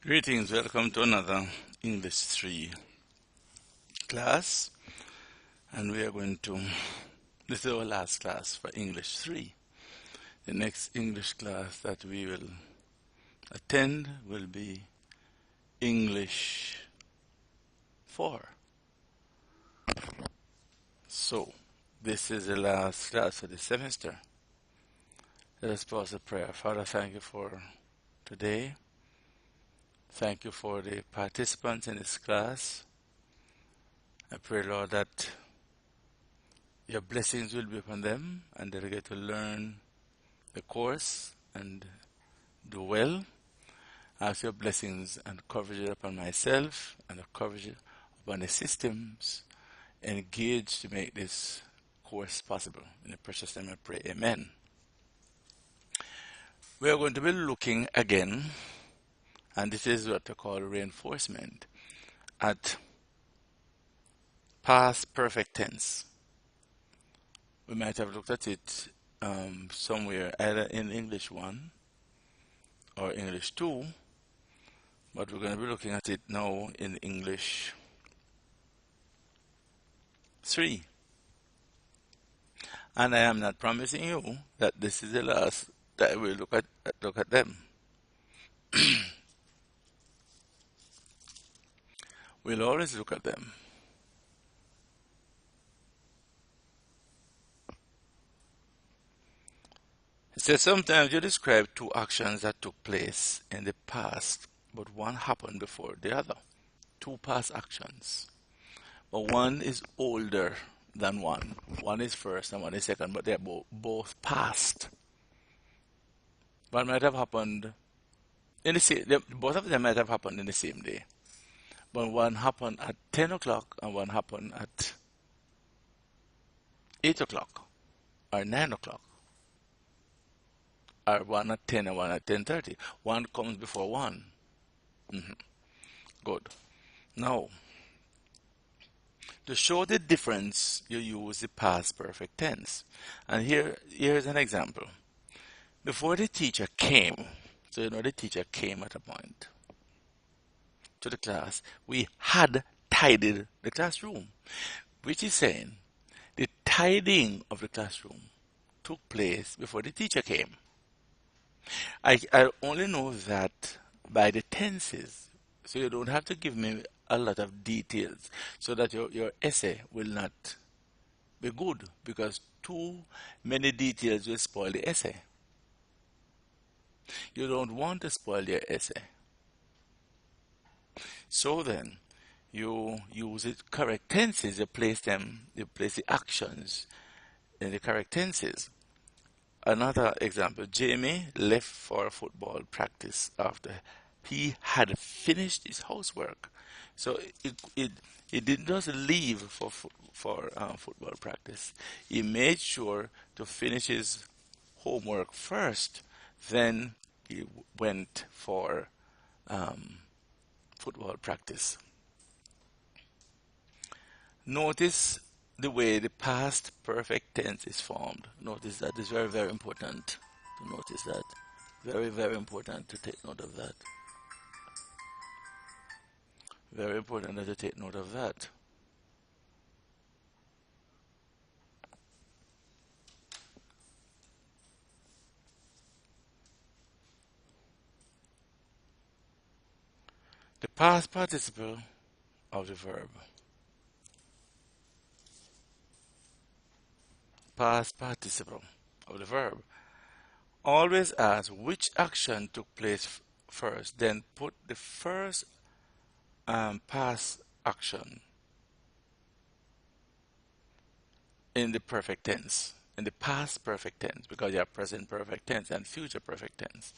Greetings, welcome to another English 3 class, and we are going to, this is our last class for English 3. The next English class that we will attend will be English 4. So, this is the last class of the semester. Let us pause a prayer. Father, thank you for today. Thank you for the participants in this class. I pray, Lord, that your blessings will be upon them and they'll get to learn the course and do well. Ask your blessings and coverage upon myself and the coverage upon the systems engaged to make this course possible. In the precious name I pray, amen. We are going to be looking again, and this is what we call reinforcement, at past perfect tense. We might have looked at it somewhere either in English 1 or English 2, but we're going to be looking at it now in English 3. And I am not promising you that this is the last that we'll look at them. We'll always look at them. It says sometimes you describe two actions that took place in the past, but one happened before the other. Two past actions. But one is older than one. One is first and one is second, but they're both past. One might have happened in the same, both of them might have happened in the same day. But one happened at 10 o'clock and one happened at 8 o'clock or 9 o'clock. Or one at 10 and one at 10:30. One comes before one. Good. Now, to show the difference, you use the past perfect tense. And here's an example. Before the teacher came, so you know the teacher came at a point to the class, we had tidied the classroom, which is saying the tidying of the classroom took place before the teacher came. I only know that by the tenses, so you don't have to give me a lot of details so that your essay will not be good, because too many details will spoil the essay. You don't want to spoil your essay. So then, you use the correct tenses, you place the actions in the correct tenses. Another example, Jamie left for football practice after he had finished his housework. So he did not leave for football practice. He made sure to finish his homework first, then he went for football practice. Notice the way the past perfect tense is formed. Notice that is very, very important to notice that. Very, very important to take note of that. Very important to take note of that. The past participle of the verb. Past participle of the verb. Always ask which action took place first, then put the first past action in the perfect tense, in the past perfect tense, because you have present perfect tense and future perfect tense.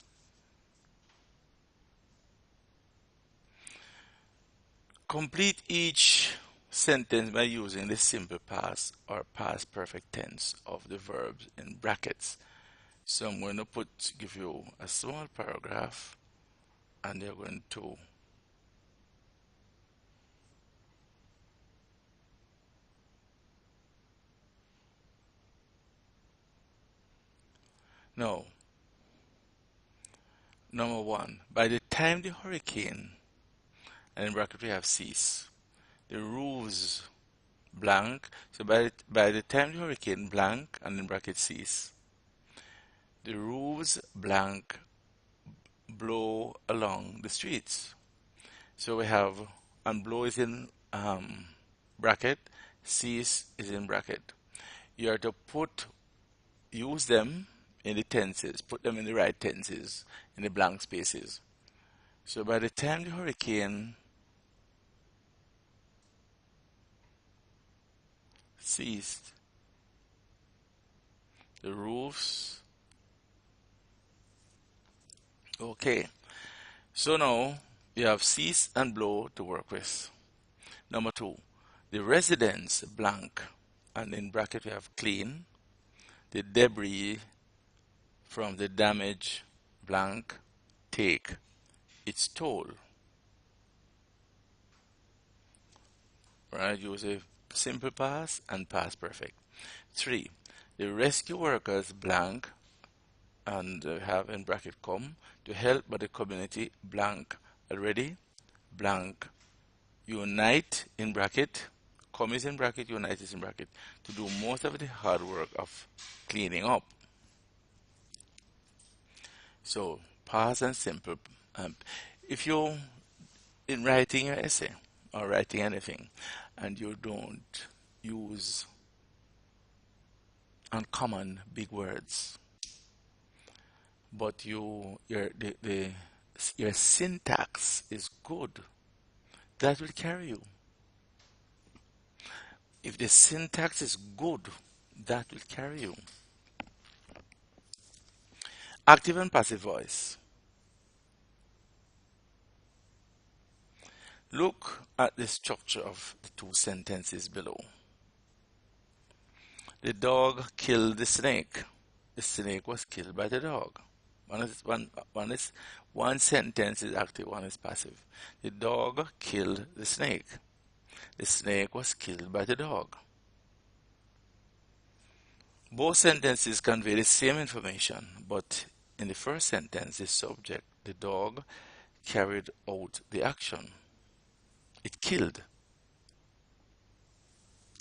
Complete each sentence by using the simple past or past perfect tense of the verbs in brackets. So I'm going to give you a small paragraph, and you're going to now, number one, by the time the hurricane, and in bracket we have cease, the roofs blank. So by the time the hurricane blank, and in bracket cease, the roofs blank blow along the streets. So we have, and blow is in bracket, cease is in bracket. You are to use them in the tenses, put them in the right tenses, in the blank spaces. So by the time the hurricane ceased, the roofs. Okay, so now you have cease and blow to work with. Number two, the residents blank, and in bracket we have clean. The debris from the damage blank take its toll. Right, use a simple past and past perfect. Three, the rescue workers blank, and have in bracket come to help but the community blank already blank unite in bracket, come is in bracket, unite is in bracket, to do most of the hard work of cleaning up. So past and simple. If you in writing your essay or writing anything and you don't use uncommon big words, but your syntax is good, that will carry you. If the syntax is good, that will carry you. Active and passive voice. Look at the structure of the two sentences below. The dog killed the snake. The snake was killed by the dog. One sentence is active, one is passive. The dog killed the snake. The snake was killed by the dog. Both sentences convey the same information, but in the first sentence, the subject, the dog, carried out the action. It killed.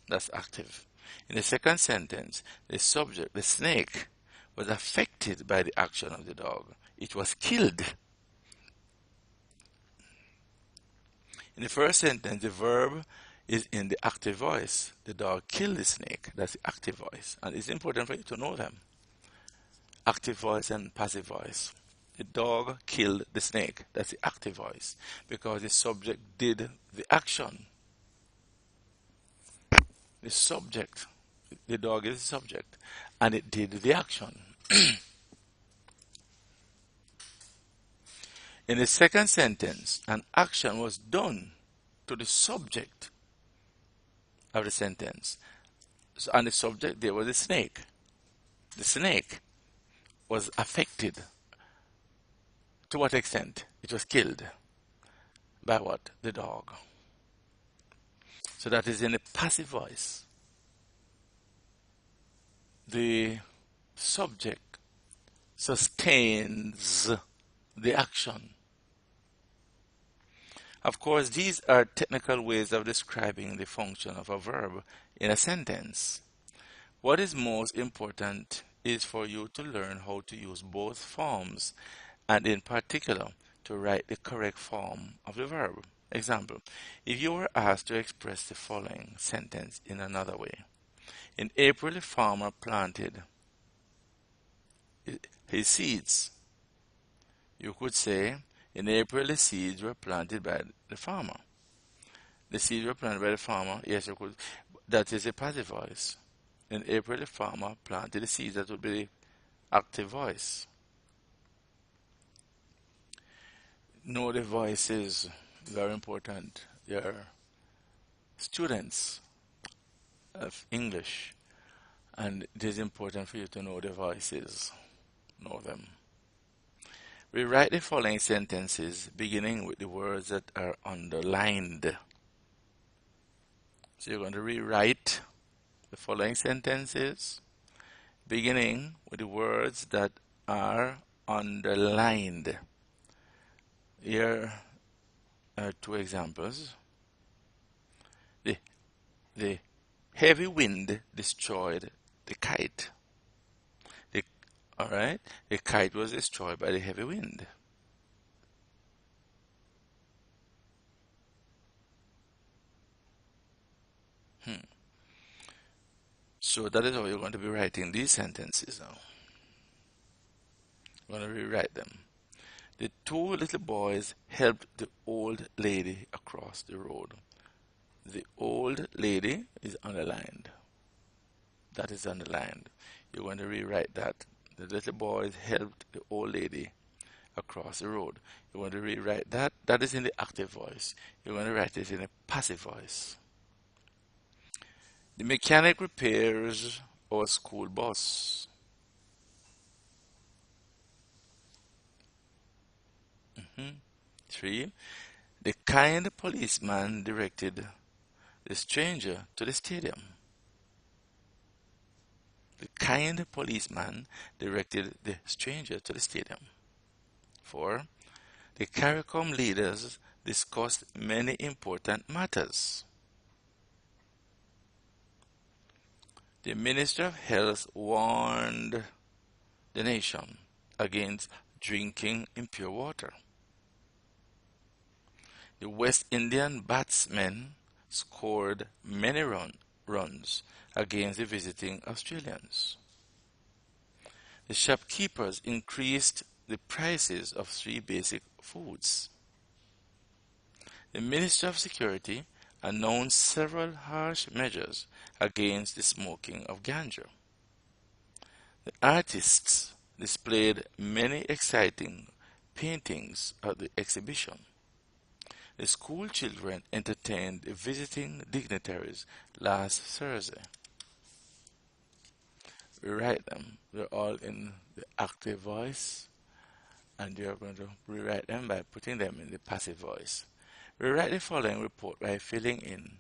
That's active. In the second sentence, the subject, the snake, was affected by the action of the dog. It was killed. In the first sentence, the verb is in the active voice. The dog killed the snake. That's the active voice. And it's important for you to know them. Active voice and passive voice. The dog killed the snake. That's the active voice. Because the subject did the action. The subject, the dog is the subject, and it did the action. In the second sentence, an action was done to the subject of the sentence. So, and the subject there was the snake. The snake was affected. To what extent? It was killed. By what? The dog. So that is in the passive voice. The subject sustains the action. Of course, these are technical ways of describing the function of a verb in a sentence. What is most important is for you to learn how to use both forms, and in particular, to write the correct form of the verb. Example, if you were asked to express the following sentence in another way. In April, the farmer planted his seeds. You could say, in April, the seeds were planted by the farmer. The seeds were planted by the farmer. Yes, you could. That is a passive voice. In April, the farmer planted the seeds. That would be the active voice. Know the voices. Very important. They are students of English, and it is important for you to know the voices. Know them. We write the following sentences beginning with the words that are underlined. So you're going to rewrite the following sentences beginning with the words that are underlined. Here are two examples. The, the heavy wind destroyed the kite. The, all right, the kite was destroyed by the heavy wind. So that is how you're going to be writing these sentences now. I'm going to rewrite them. The two little boys helped the old lady across the road. The old lady is underlined. That is underlined. You're going to rewrite that. The little boys helped the old lady across the road. You want to rewrite that. That is in the active voice. You want to write it in a passive voice. The mechanic repairs our school bus. 3. The kind policeman directed the stranger to the stadium. The kind policeman directed the stranger to the stadium. 4. The CARICOM leaders discussed many important matters. The Minister of Health warned the nation against drinking impure water. The West Indian batsmen scored many runs against the visiting Australians. The shopkeepers increased the prices of 3 basic foods. The Minister of Security announced several harsh measures against the smoking of ganja. The artists displayed many exciting paintings at the exhibition. The school children entertained the visiting dignitaries last Thursday. We write them. They're all in the active voice, and you're going to rewrite them by putting them in the passive voice. Rewrite the following report by filling in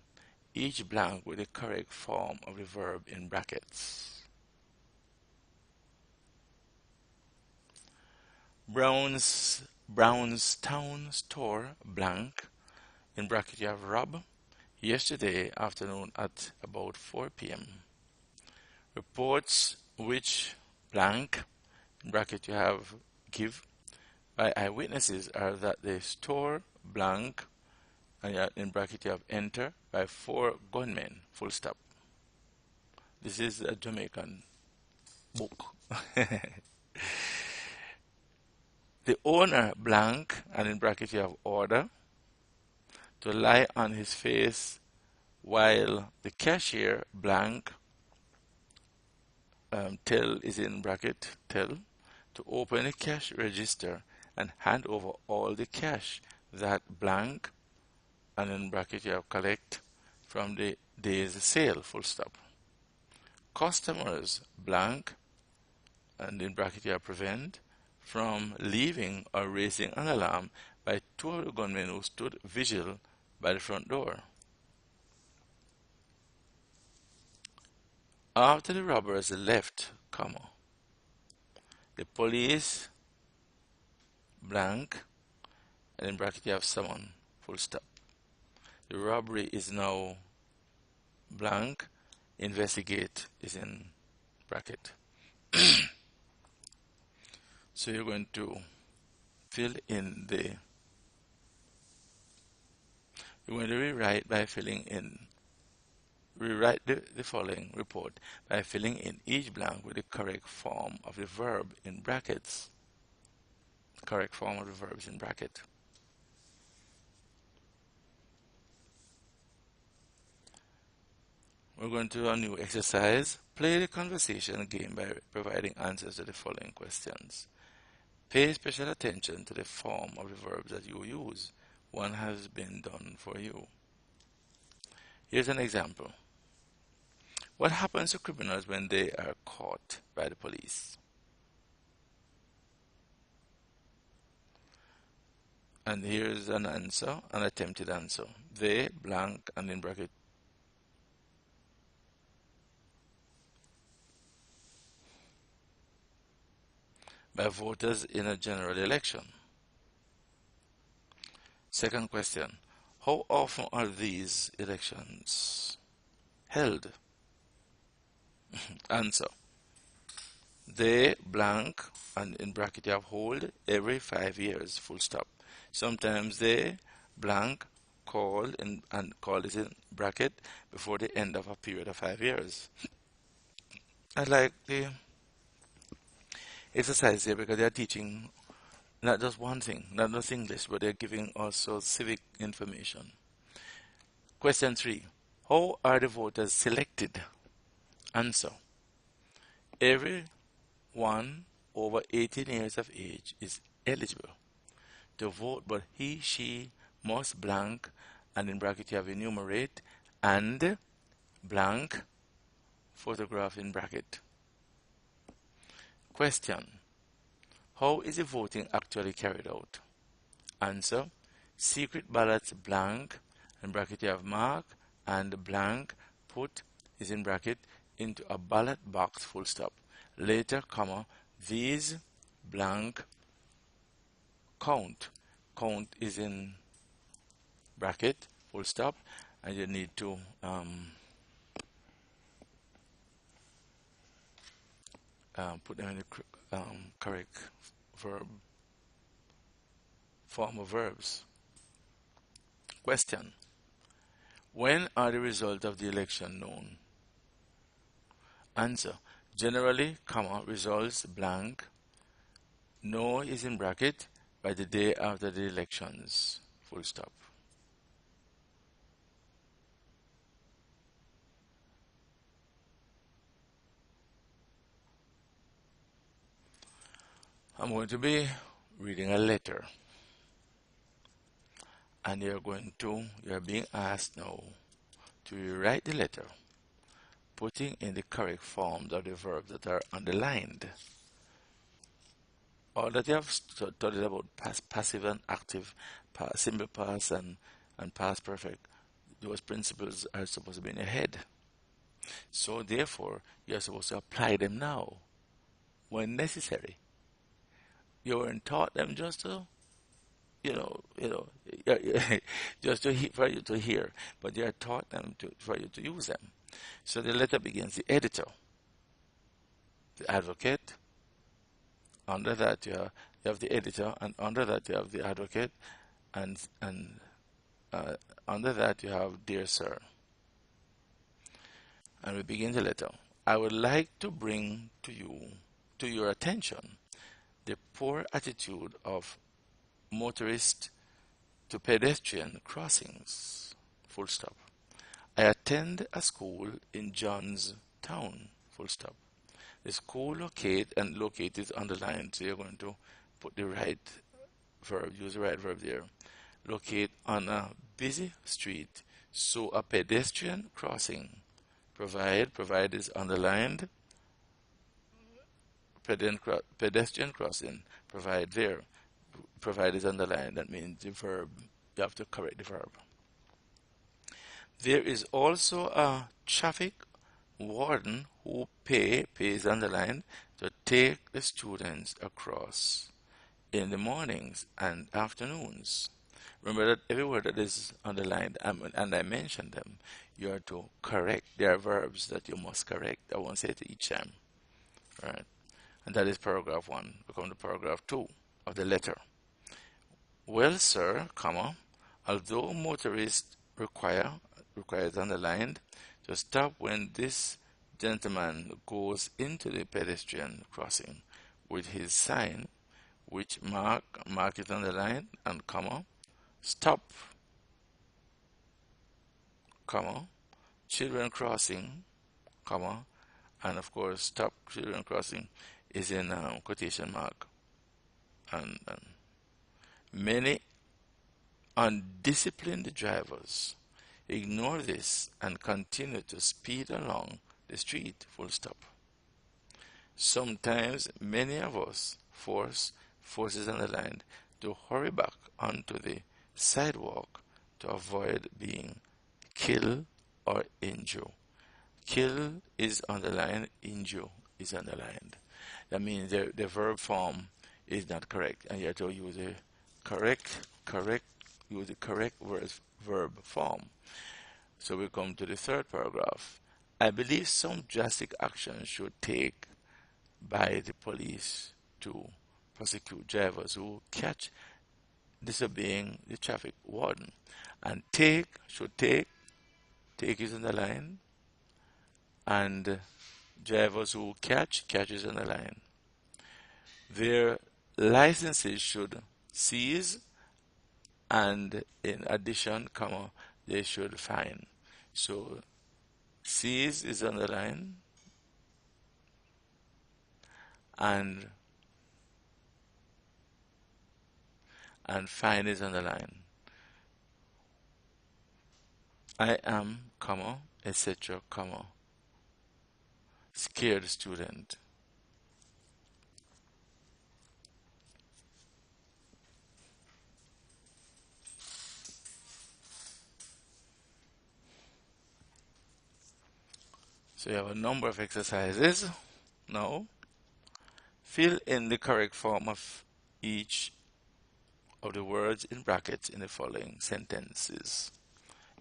each blank with the correct form of the verb in brackets. Brownstown store blank, in bracket you have Rob, yesterday afternoon at about 4 p.m. Reports which blank, in bracket you have give, by eyewitnesses are that the store blank, and in bracket you have enter, by 4 gunmen, full stop. This is a Jamaican book. The owner blank, and in bracket you have order, to lie on his face while the cashier blank, tell is in bracket tell, to open a cash register and hand over all the cash that blank, and in bracket you have collect, from the day's sale, full stop. Customers blank, and in bracket you have prevent, from leaving or raising an alarm by 2 of the gunmen who stood vigil by the front door. After the robbers left, the police blank, and in bracket you have someone, full stop. The robbery is now blank, investigate is in bracket. So you're going to fill in the, you're going to rewrite by filling in, rewrite the following report by filling in each blank with the correct form of the verb in brackets. Correct form of the verbs in bracket. We're going to do a new exercise. Play the conversation game by providing answers to the following questions. Pay special attention to the form of the verbs that you use. One has been done for you. Here's an example. What happens to criminals when they are caught by the police? And here's an answer, an attempted answer. They blank, and in bracket by voters in a general election. Second question. How often are these elections held? Answer. They blank and in bracket you have hold every 5 years, full stop. Sometimes they blank call and call is in bracket before the end of a period of 5 years. I like the exercise here because they are teaching not just one thing, not just English, but they're giving also civic information. Question 3. How are the voters selected? Answer. Everyone over 18 years of age is eligible to vote, but he, she must blank, and in bracket you have enumerate, and blank, photograph in bracket. Question. How is the voting actually carried out? Answer. Secret ballots blank, in bracket you have mark, and blank put is in bracket into a ballot box full stop. Later, comma, these blank count. Count is in bracket full stop, and you need to put them in the correct verb form of verbs. Question. When are the results of the election known? Answer. Generally, comma, results blank. No is in bracket by the day after the elections. Full stop. I'm going to be reading a letter. And you're being asked now to rewrite the letter, putting in the correct forms of the verbs that are underlined. Or that you have studied about passive and active, simple past and past perfect. Those principles are supposed to be in your head. So therefore, you're supposed to apply them now, when necessary. You weren't taught them just to, just for you to hear, but you are taught them for you to use them. So the letter begins, the editor, the advocate. Under that you have the editor, and under that you have the advocate, and under that you have dear sir. And we begin the letter. I would like to bring to your attention, the poor attitude of motorists to pedestrian crossings. Full stop. I attend a school in Johnstown. Full stop. The school locate is underlined, so you're going to put the right verb, use the right verb there. Locate on a busy street, so a pedestrian crossing. Provide is underlined. Pedestrian crossing, provide there. Provide is underlined, that means the verb, you have to correct the verb. There is also a traffic warden who pays underlined, to take the students across in the mornings and afternoons. Remember that every word that is underlined, and I mentioned them, you are to correct. There are verbs that you must correct. I won't say it each time. Right? And that is paragraph 1. We come to paragraph 2 of the letter. Well, sir, comma, although motorists requires underlined, to stop when this gentleman goes into the pedestrian crossing with his sign, which mark it underlined, and comma, stop, comma, children crossing, comma, and of course stop children crossing is in quotation mark. And many undisciplined drivers ignore this and continue to speed along the street, full stop. Sometimes many of us forces underlined to hurry back onto the sidewalk to avoid being killed or injured. Kill is underlined, injure is underlined. That means the verb form is not correct, and you have to use a correct use the correct verb form. So we come to the third paragraph. I believe some drastic action should take by the police to prosecute drivers who catch disobeying the traffic warden. And take is on the line, and drivers who catches on the line. Their licenses should cease, and in addition, they should fine. So cease is on the line, and fine is on the line. I am, etc., scared student. So you have a number of exercises. Now, fill in the correct form of each of the words in brackets in the following sentences.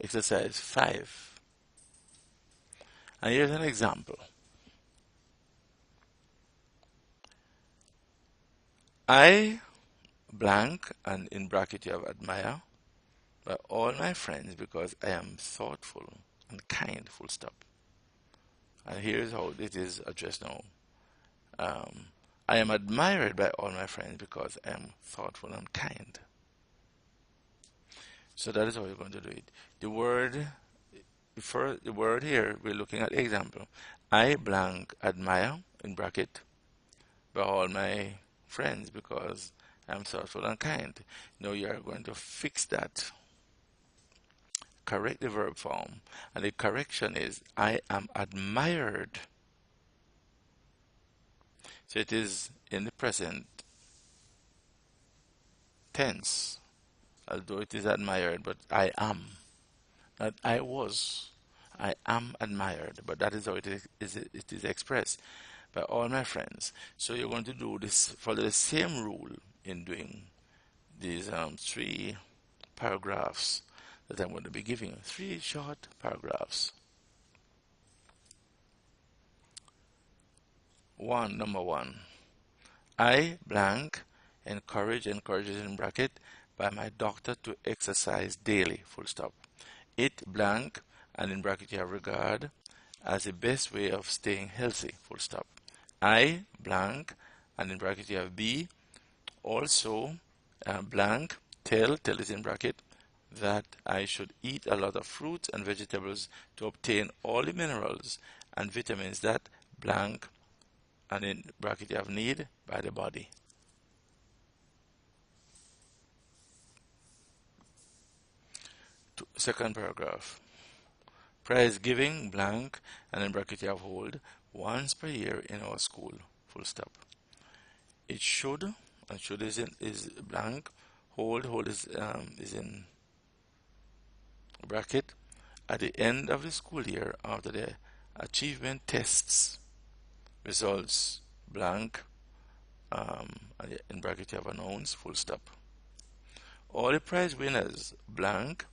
Exercise 5. And here's an example. I blank, and in bracket you have admire, by all my friends because I am thoughtful and kind, full stop. And here's how it is addressed now. I am admired by all my friends because I am thoughtful and kind. So that is how you're going to do it. The word here, we're looking at the example. I blank admire, in bracket, by all my friends because I'm thoughtful and kind. Now you are going to fix that. Correct the verb form. And the correction is, I am admired. So it is in the present tense, although it is admired, but I am. Not I was. I am admired, but that is how it is expressed by all my friends. So you're going to do this, follow the same rule in doing these 3 paragraphs that I'm going to be giving you. 3 short paragraphs. Number 1. I blank encourages in bracket by my doctor to exercise daily, full stop. It blank, and in bracket you have regard, as the best way of staying healthy, full stop. I blank, and in bracket you have be, also blank, tell is in bracket, that I should eat a lot of fruits and vegetables to obtain all the minerals and vitamins that blank, and in bracket you have need by the body. Second paragraph. Prize giving blank, and in bracket you have hold, once per year in our school, full stop. It should, and should is blank, hold is in bracket, at the end of the school year after the achievement tests results blank, and in bracket you have announced, full stop. All the prize winners blank,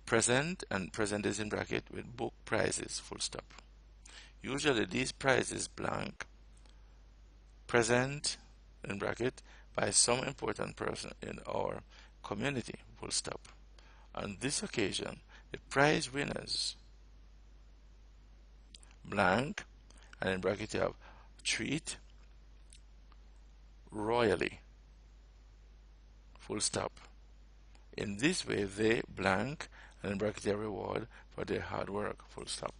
present, and present is in bracket with book prizes, full stop. Usually these prizes blank, present in bracket by some important person in our community, full stop. On this occasion, the prize winners blank, and in bracket you have treat royally, full stop. In this way they blank, and in bracket their reward for their hard work, full stop.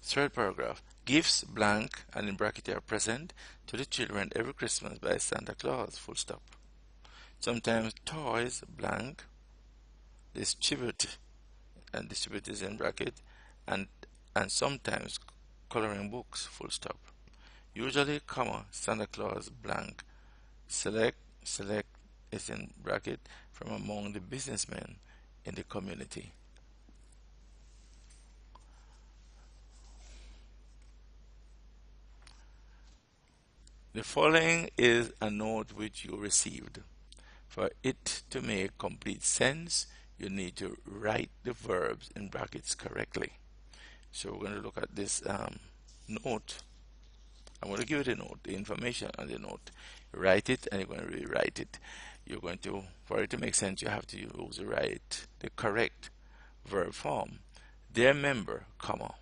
Third paragraph. Gifts blank, and in bracket are present to the children every Christmas by Santa Claus, full stop. Sometimes toys blank distribute, and distribute is in bracket, and sometimes coloring books, full stop. Usually, Santa Claus blank select is in bracket from among the businessmen in the community. The following is a note which you received. For it to make complete sense, you need to write the verbs in brackets correctly. So we're going to look at this note. I'm going to give it a note, the information on the note. Write it and you're going to rewrite it. You're going to, for it to make sense, you have to use the correct verb form. Dear member, comma.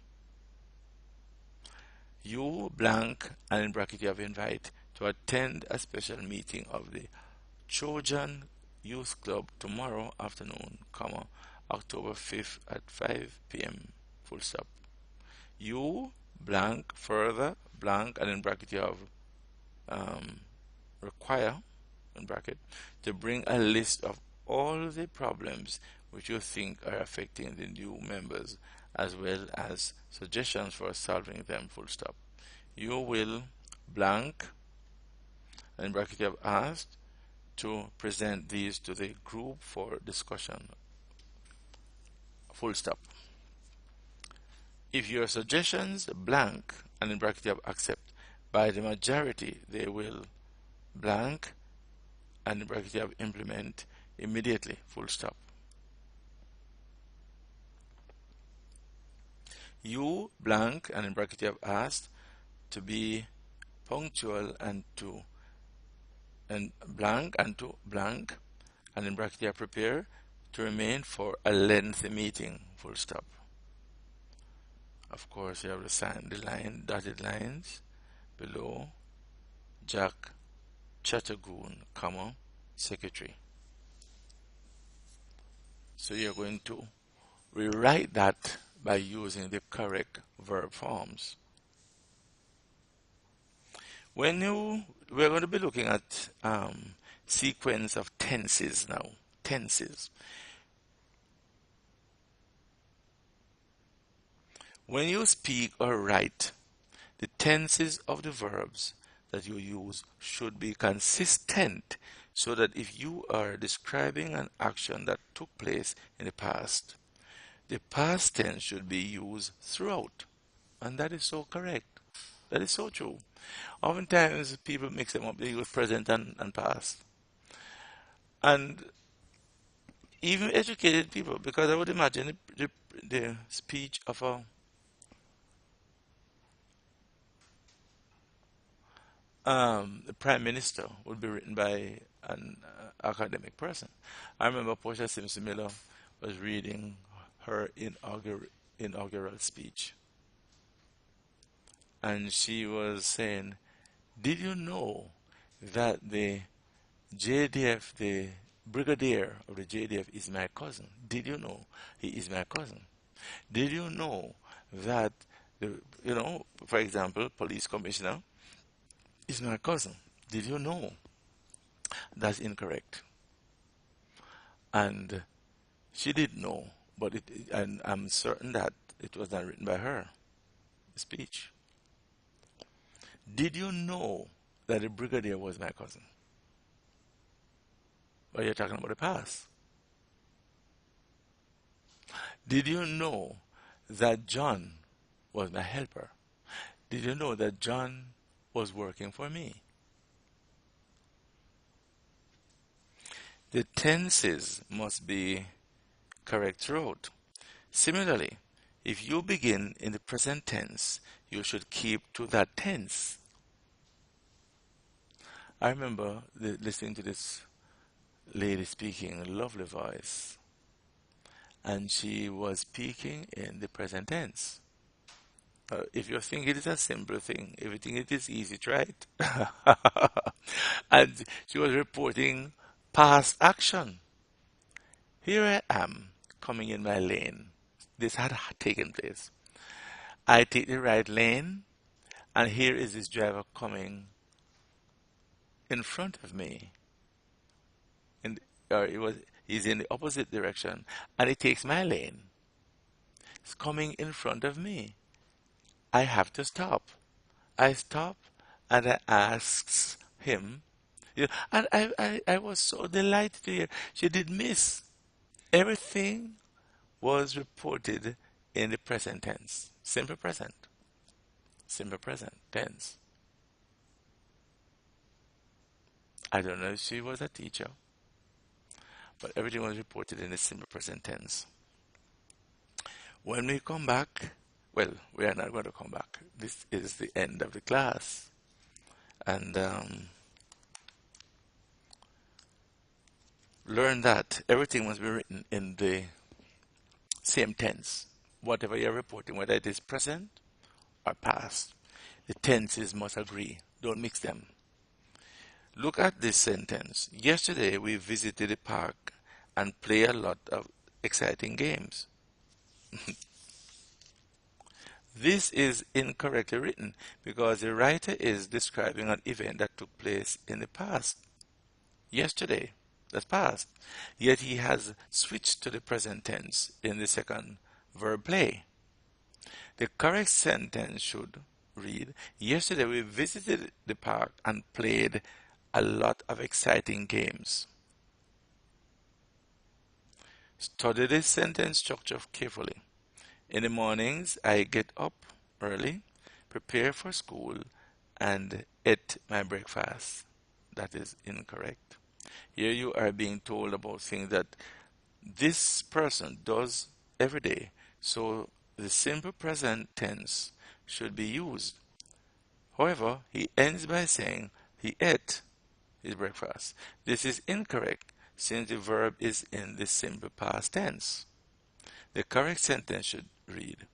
You blank and in bracket you have invite to attend a special meeting of the Trojan Youth Club tomorrow afternoon, comma, October 5th at 5 p.m. full stop. You blank further blank and in bracket you have require in bracket to bring a list of all the problems which you think are affecting the new members as well as suggestions for solving them full stop. You will blank and in bracket you have asked to present these to the group for discussion full stop. If your suggestions blank and in bracket you have accept by the majority, they will blank and in bracket you have implement immediately full stop. You blank and in bracket you have asked to be punctual and blank and in bracket you have prepared to remain for a lengthy meeting full stop. Of course, you have to sign the line, dotted lines below. Jack Chattergoon, comma, secretary. So you're going to rewrite that by using the correct verb forms. We're going to be looking at sequence of tenses now. Tenses. When you speak or write, the tenses of the verbs that you use should be consistent so that if you are describing an action that took place in the past, the past tense should be used throughout. And that is so correct. That is so true. Oftentimes people mix them up, they use present and past. And even educated people, because I would imagine the speech of the Prime Minister would be written by an academic person. I remember Portia Simpson Miller was reading her inaugural speech. And she was saying, did you know that the JDF, the brigadier of the JDF is my cousin? Did you know he is my cousin? Did you know that, for example, police commissioner is my cousin? Did you know? That's incorrect. And she did know, but and I'm certain that it was not written by her, the speech. Did you know that the brigadier was my cousin? But you're talking about the past. Did you know that John was my helper? Did you know that John was working for me? The tenses must be correct throughout. Similarly, if you begin in the present tense, you should keep to that tense. I remember listening to this lady speaking, a lovely voice, and she was speaking in the present tense. If you think it is a simple thing, if you think it is easy, try it. And she was reporting past action. Here I am, coming in my lane. This had taken place. I take the right lane, and here is this driver coming in front of me. He's in the opposite direction, and he takes my lane. It's coming in front of me. I have to stop. I stop, and I ask him. And I was so delighted to hear she did miss. Everything was reported in the present tense. Simple present tense. I don't know if she was a teacher, but everything was reported in the simple present tense. When we come back, well, we are not going to come back. This is the end of the class. And learn that everything must be written in the same tense. Whatever you're reporting, whether it is present or past, the tenses must agree. Don't mix them. Look at this sentence. Yesterday we visited the park and played a lot of exciting games. This is incorrectly written because the writer is describing an event that took place in the past. Yesterday, that's past. Yet he has switched to the present tense in the second verb play. The correct sentence should read, yesterday we visited the park and played a lot of exciting games. Study this sentence structure carefully. In the mornings, I get up early, prepare for school, and eat my breakfast. That is incorrect. Here you are being told about things that this person does every day. So the simple present tense should be used. However, he ends by saying he ate his breakfast. This is incorrect since the verb is in the simple past tense. The correct sentence should read,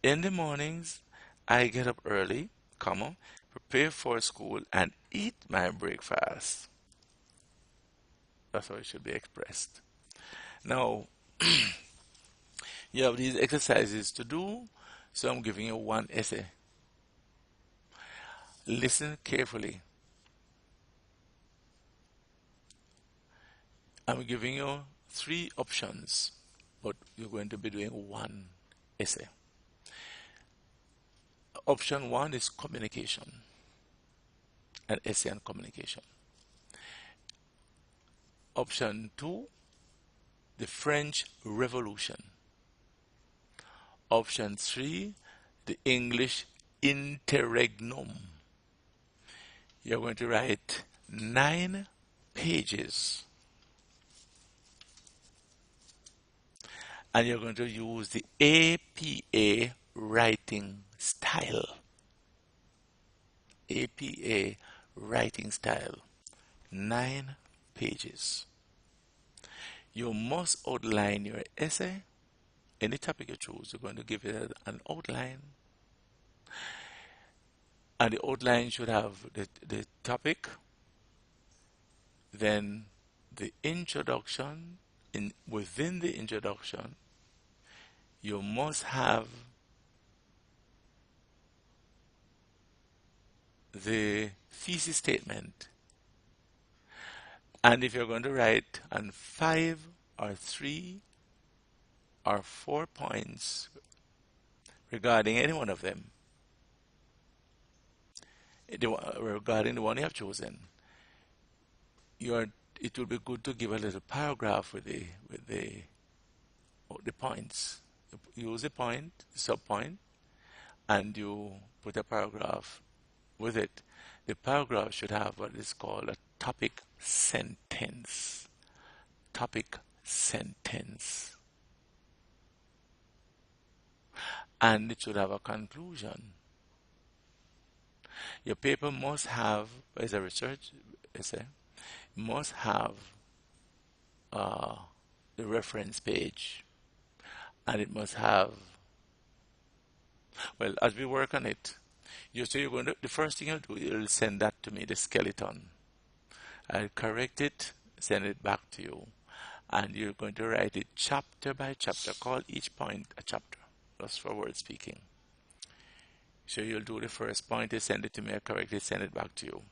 in the mornings, I get up early, comma, prepare for school, and eat my breakfast. That's how it should be expressed. Now, you have these exercises to do, so I'm giving you one essay. Listen carefully. I'm giving you 3 options, but you're going to be doing one essay. Option 1 is communication, an essay on communication. Option 2, the French Revolution. Option 3, the English interregnum. You're going to write 9 pages. And you're going to use the APA writing style. APA writing style. 9 pages. You must outline your essay. Any topic you choose, you're going to give it an outline. And the outline should have the topic, then the introduction. Within the introduction, you must have the thesis statement. And if you're going to write on 5 or 3 or 4 points regarding any one of them, regarding the one you have chosen, it would be good to give a little paragraph with the points. You use a point, sub-point, and you put a paragraph with it. The paragraph should have what is called a topic sentence. Topic sentence. And it should have a conclusion. Your paper must have, as a research essay, must have the reference page, and it must have, well, as we work on it, the first thing you'll do, you'll send that to me, the skeleton. I'll correct it, send it back to you, and you're going to write it chapter by chapter. Call each point a chapter, just for word speaking. So you'll do the first point, you send it to me, I correct it, send it back to you.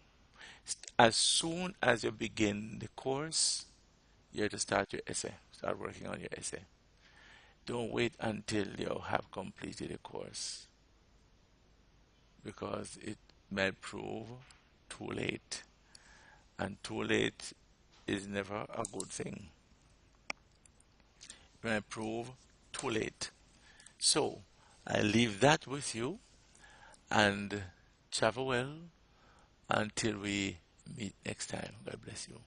As soon as you begin the course, you have to start your essay. Start working on your essay. Don't wait until you have completed the course, because it may prove too late. And too late is never a good thing. It may prove too late. So, I leave that with you, and travel well until we meet next time. God bless you.